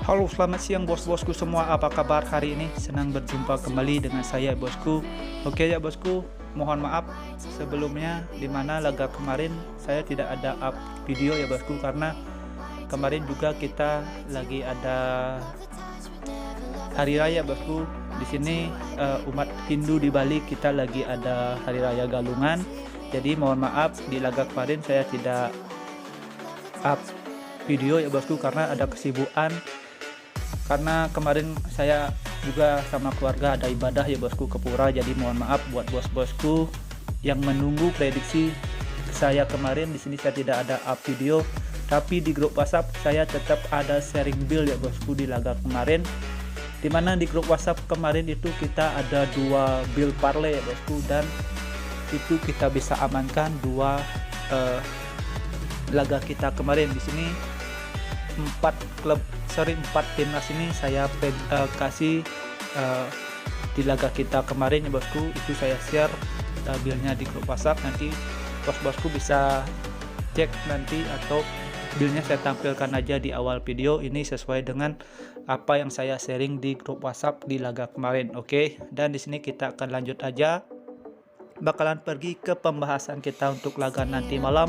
Halo, selamat siang bos-bosku semua. Apa kabar hari ini? Senang berjumpa kembali dengan saya bosku. Oke ya bosku, mohon maaf sebelumnya dimana laga kemarin saya tidak ada up video ya bosku, karena kemarin juga kita lagi ada hari raya bosku. Di sini umat Hindu di Bali kita lagi ada hari raya Galungan. Jadi mohon maaf di laga kemarin saya tidak up video ya bosku karena ada kesibukan. Karena kemarin saya juga sama keluarga ada ibadah ya bosku ke pura, jadi mohon maaf buat bos-bosku yang menunggu prediksi saya kemarin. Di sini saya tidak ada up video, tapi di grup WhatsApp saya tetap ada sharing build ya bosku di laga kemarin. Dimana di grup WhatsApp kemarin itu kita ada 2 build parlay ya bosku, dan itu kita bisa amankan 2 laga kita kemarin. Di sini 4 timnas ini saya kasih di laga kita kemarin ya bosku. Itu saya share build-nya di grup WhatsApp, nanti bos-bosku bisa cek nanti, atau build-nya saya tampilkan aja di awal video ini sesuai dengan apa yang saya sharing di grup WhatsApp di laga kemarin. Oke, dan di sini kita akan lanjut aja, bakalan pergi ke pembahasan kita untuk laga nanti malam.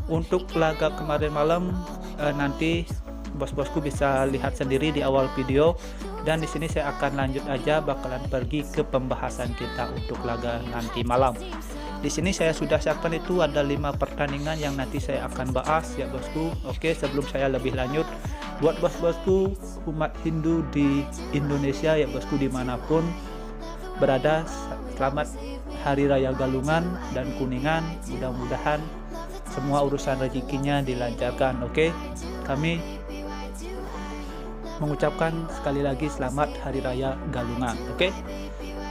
Untuk laga kemarin malam nanti bos-bosku bisa lihat sendiri di awal video, dan di sini saya akan lanjut aja bakalan pergi ke pembahasan kita untuk laga nanti malam. Di sini saya sudah siapkan itu ada 5 pertandingan yang nanti saya akan bahas ya bosku. Oke, sebelum saya lebih lanjut, buat bos-bosku umat Hindu di Indonesia ya bosku dimanapun berada, selamat Hari Raya Galungan dan Kuningan. Mudah-mudahan semua urusan rezekinya dilancarkan. Oke, kami mengucapkan sekali lagi selamat Hari Raya Galungan. Oke,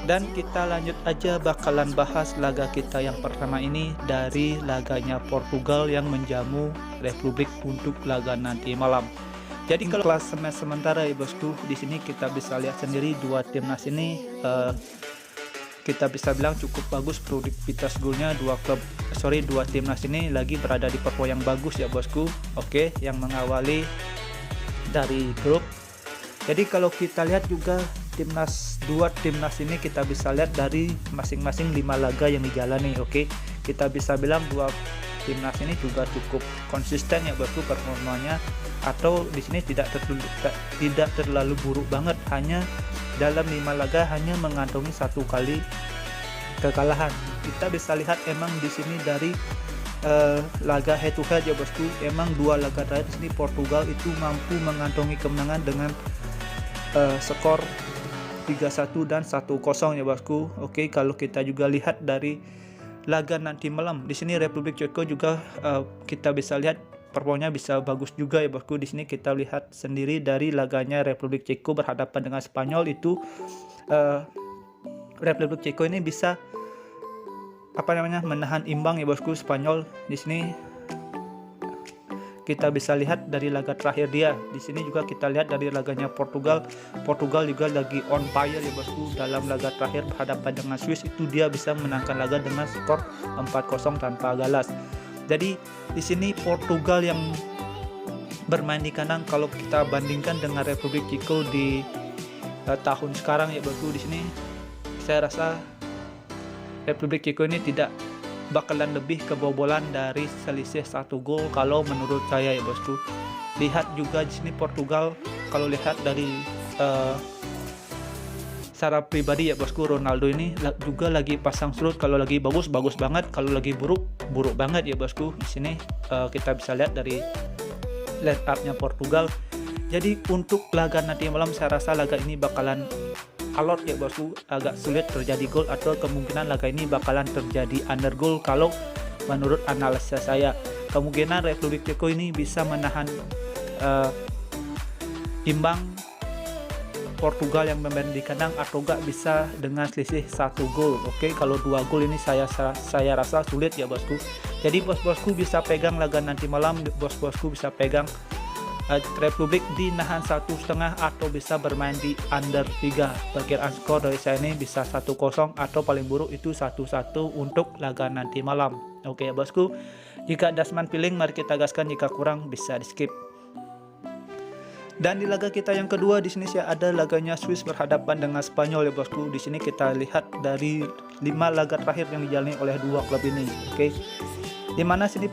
dan kita lanjut aja bakalan bahas laga kita yang pertama ini dari laganya Portugal yang menjamu Republik untuk laga nanti malam. Jadi kalau klasemen sementara ya bosku, di sini kita bisa lihat sendiri 2 timnas ini kita bisa bilang cukup bagus produktivitas golnya. 2 timnas ini lagi berada di performa yang bagus ya bosku. Oke, yang mengawali dari grup. Jadi kalau kita lihat juga dua timnas ini kita bisa lihat dari masing-masing 5 laga yang dijalani. Oke, kita bisa bilang 2 timnas ini juga cukup konsisten ya bosku performanya, atau di sini tidak terlalu buruk banget, hanya dalam 5 laga hanya mengantongi 1 kali kekalahan. Kita bisa lihat emang di sini dari laga head to head ya bosku, emang 2 laga terakhir di sini Portugal itu mampu mengantongi kemenangan dengan skor 3-1 dan 1-0 ya bosku. Oke, kalau kita juga lihat dari laga nanti malam, di sini Republik Ceko juga kita bisa lihat performanya bisa bagus juga ya bosku. Di sini kita lihat sendiri dari laganya Republik Ceko berhadapan dengan Spanyol itu Republik Ceko ini bisa menahan imbang ya bosku Spanyol. Di sini kita bisa lihat dari laga terakhir dia. Di sini juga kita lihat dari laganya Portugal juga lagi on fire ya bosku. Dalam laga terakhir berhadapan dengan Swiss itu dia bisa menangkan laga dengan skor 4-0 tanpa galas. Jadi di sini Portugal yang bermain di kandang kalau kita bandingkan dengan Republik Ceko di tahun sekarang ya bosku, di sini saya rasa Republik Ceko ini tidak bakalan lebih kebobolan dari selisih 1 gol kalau menurut saya ya bosku. Lihat juga di sini Portugal, kalau lihat dari secara pribadi ya bosku, Ronaldo ini juga lagi pasang surut. Kalau lagi bagus banget, kalau lagi buruk banget ya bosku. Di sini kita bisa lihat dari line up-nya Portugal. Jadi untuk laga nanti malam saya rasa laga ini bakalan alot ya bosku, agak sulit terjadi gol, atau kemungkinan laga ini bakalan terjadi under goal. Kalau menurut analisa saya, kemungkinan Republik Ceko ini bisa menahan imbang Portugal yang bermain di kandang, atau enggak bisa dengan selisih 1 gol. Oke, kalau 2 gol ini saya rasa sulit ya bosku. Jadi bos-bosku bisa pegang laga nanti malam, bos-bosku bisa pegang Republik di nahan 1,5 atau bisa bermain di under 3. Perkiraan skor dari saya ini bisa 1-0 atau paling buruk itu 1-1 untuk laga nanti malam. Oke ya bosku, jika Dasman feeling mari kita gaskan, jika kurang bisa di skip. Dan di laga kita yang kedua di sini saya ada laganya Swiss berhadapan dengan Spanyol ya bosku. Di sini kita lihat dari 5 laga terakhir yang dijalani oleh dua klub ini. Oke. Dimana sini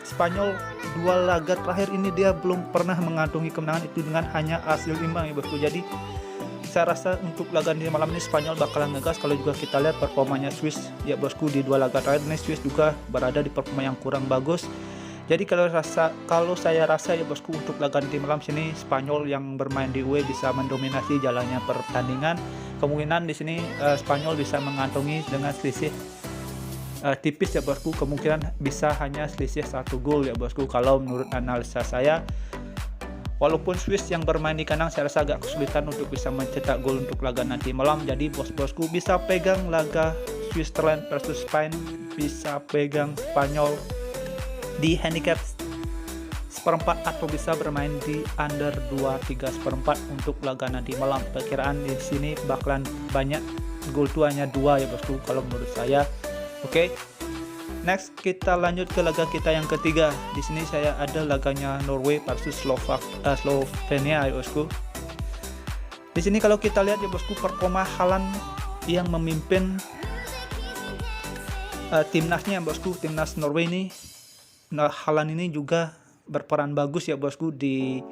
Spanyol 2 laga terakhir ini dia belum pernah mengantongi kemenangan itu dengan hanya hasil imbang ya bosku. Jadi saya rasa untuk laga di malam ini Spanyol bakalan ngegas. Kalau juga kita lihat performanya Swiss ya bosku di 2 laga terakhir ini, Swiss juga berada di performa yang kurang bagus. Jadi kalau saya rasa ya bosku untuk laga di malam sini Spanyol yang bermain di UE bisa mendominasi jalannya pertandingan. Kemungkinan di sini Spanyol bisa mengantongi dengan selisih tipis ya bosku. Kemungkinan bisa hanya selisih 1 gol ya bosku kalau menurut analisa saya. Walaupun Swiss yang bermain di kandang saya rasa agak kesulitan untuk bisa mencetak gol untuk laga nanti malam. Jadi bos-bosku bisa pegang laga Switzerland versus Spain, bisa pegang Spanyol di handicap 1/4 atau bisa bermain di under 2-3/4 untuk laga nanti malam. Perkiraan di sini bakalan banyak gol tuh hanya 2 ya bosku kalau menurut saya. Oke. Next kita lanjut ke laga kita yang ketiga. Di sini saya ada laganya Norway versus Slovenia ya bosku. Di sini kalau kita lihat ya bosku performa Haaland yang memimpin timnasnya bosku, timnas Norway ini. Nah, Haaland ini juga berperan bagus ya bosku di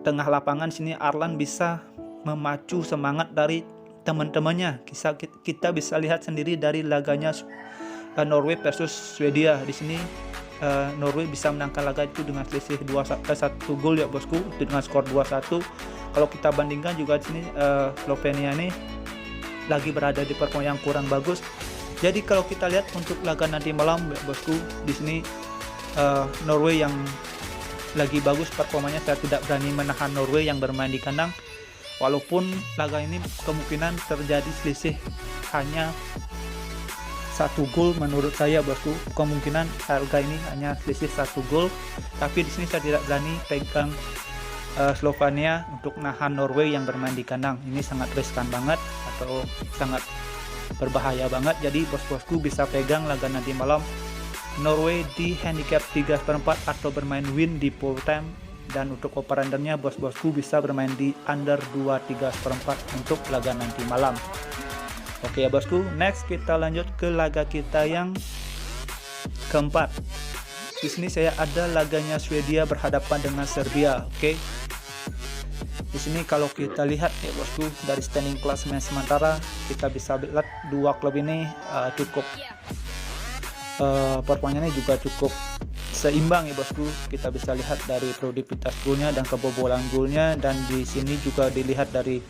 tengah lapangan. Sini Arland bisa memacu semangat dari teman-temannya. Kita bisa lihat sendiri dari laganya Norway versus Swedia. Di sini Norway bisa menangkan laga itu dengan selisih 1 gol ya bosku, dengan skor 2-1. Kalau kita bandingkan juga di sini Slovenia ini lagi berada di performa yang kurang bagus. Jadi kalau kita lihat untuk laga nanti malam bosku, di sini Norway yang lagi bagus performanya. Saya tidak berani menahan Norway yang bermain di kandang. Walaupun laga ini kemungkinan terjadi selisih hanya 1 gol menurut saya bosku. Kemungkinan harga ini hanya selisih 1 gol. Tapi di sini saya tidak berani pegang Slovenia untuk nahan Norway yang bermain di kandang. Ini sangat riskan banget atau sangat berbahaya banget. Jadi bos-bosku bisa pegang laga nanti malam Norway di handicap 3/4 atau bermain win di full time. Dan untuk over-undernya bos-bosku bisa bermain di under 2-3/4 untuk laga nanti malam. Oke ya bosku, next kita lanjut ke laga kita yang keempat. Di sini saya ada laganya Swedia berhadapan dengan Serbia. Oke. Di sini kalau kita lihat ya bosku dari standing klasemen sementara, kita bisa lihat dua klub ini cukup performanya ini juga cukup seimbang ya bosku. Kita bisa lihat dari produktivitas golnya dan kebobolan golnya, dan di sini juga dilihat dari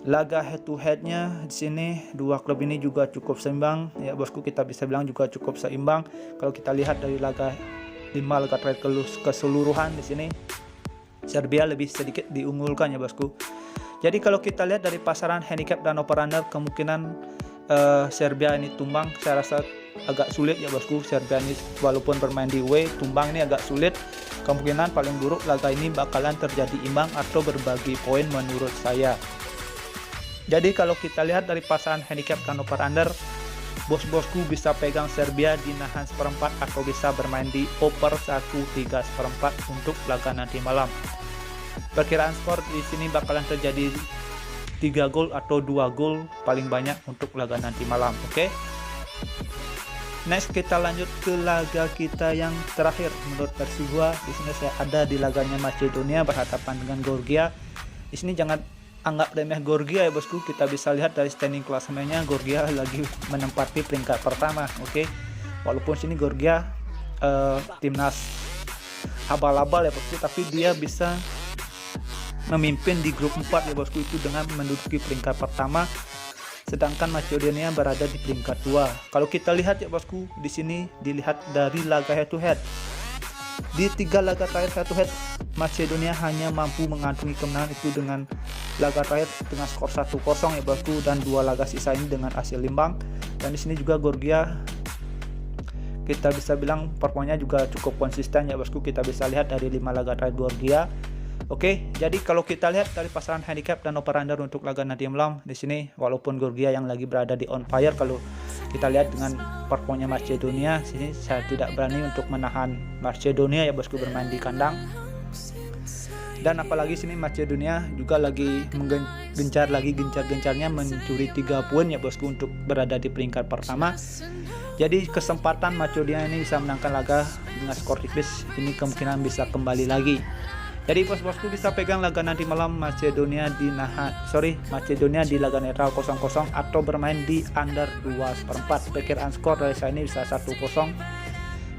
laga head to headnya. Di sini dua klub ini juga cukup seimbang ya bosku, kita bisa bilang juga cukup seimbang. Kalau kita lihat dari laga 5 laga terakhir keseluruhan, di sini Serbia lebih sedikit diunggulkan ya bosku. Jadi kalau kita lihat dari pasaran handicap dan over-under, kemungkinan Serbia ini tumbang. Saya rasa agak sulit ya bosku. Serbia ini walaupun bermain di away, tumbang ini agak sulit. Kemungkinan paling buruk laga ini bakalan terjadi imbang atau berbagi poin menurut saya. Jadi kalau kita lihat dari pasaran handicap dan over-under, bos-bosku bisa pegang Serbia di nahan 1/4 atau bisa bermain di over 1-3/4 untuk laga nanti malam. Perkiraan skor di sini bakalan terjadi 3 gol atau 2 gol paling banyak untuk laga nanti malam. Oke. Next kita lanjut ke laga kita yang terakhir menurut versi gua. Di sini saya ada di laganya Macedonia berhadapan dengan Georgia. Di sini jangan anggap remeh Georgia ya bosku. Kita bisa lihat dari standing klasemennya, Georgia lagi menempati peringkat pertama. Oke. Walaupun sini Georgia timnas abal-abal ya bosku, tapi dia bisa memimpin di grup 4 ya bosku, itu dengan menduduki peringkat pertama, sedangkan Macedonia berada di peringkat 2. Kalau kita lihat ya bosku, di sini dilihat dari laga head to head. Di 3 laga terakhir head to head, Macedonia hanya mampu mengantongi kemenangan itu dengan laga terakhir dengan skor 1-0 ya bosku, dan 2 laga sisa ini dengan hasil imbang. Dan di sini juga Georgia kita bisa bilang performanya juga cukup konsisten ya bosku. Kita bisa lihat dari 5 laga terakhir Georgia. Oke, jadi kalau kita lihat dari pasaran handicap dan over-under untuk laga nanti malam, di sini walaupun Georgia yang lagi berada di on fire, kalau kita lihat dengan performanya Macedonia, sini saya tidak berani untuk menahan Macedonia ya bosku bermain di kandang. Dan apalagi sini Macedonia juga lagi gencar-gencarnya mencuri 3 poin ya bosku untuk berada di peringkat pertama. Jadi kesempatan Macedonia ini bisa menangkan laga dengan skor tipis ini kemungkinan bisa kembali lagi. Jadi bos-bosku bisa pegang laga nanti malam Macedonia di laga netral 0-0 atau bermain di under 2/4. Perkiraan skor dari saya ini bisa 1-0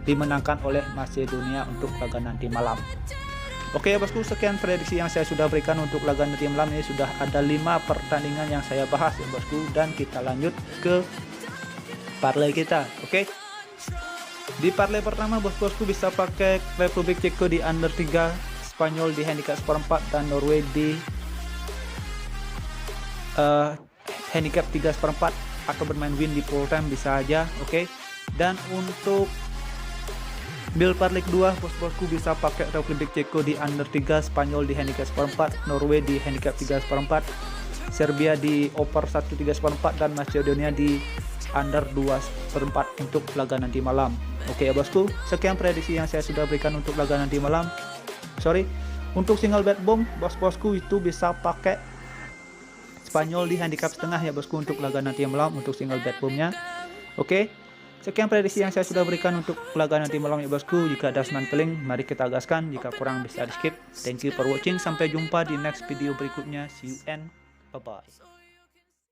dimenangkan oleh Macedonia untuk laga nanti malam. Oke ya bosku, sekian prediksi yang saya sudah berikan untuk laga nanti malam. Ini sudah ada 5 pertandingan yang saya bahas ya bosku, dan kita lanjut ke parlay kita. Oke, di parlay pertama bos-bosku bisa pakai Republik Ceko di under 3, Spanyol di handicap 1/4, dan Norway di handicap 3/4 atau bermain win di full time bisa aja. Oke, dan untuk Bill parlay kedua bos-bosku bisa pakai Republik Ceko di under 3, Spanyol di handicap 1/4, Norway di handicap 3/4, Serbia di over 1/3/4, dan Macedonia di under 2/4 untuk laga nanti malam. Oke ya bosku, sekian prediksi yang saya sudah berikan untuk laga nanti malam. Untuk single bet boom bos-bosku itu bisa pakai Spanyol di handicap setengah ya bosku untuk laga nanti malam untuk single bet boomnya. Oke, sekian prediksi yang saya sudah berikan untuk laga nanti malam ya bosku. Jika ada senan-keling, mari kita gaskan. Jika kurang bisa di skip. Thank you for watching. Sampai jumpa di next video berikutnya. See you and bye-bye.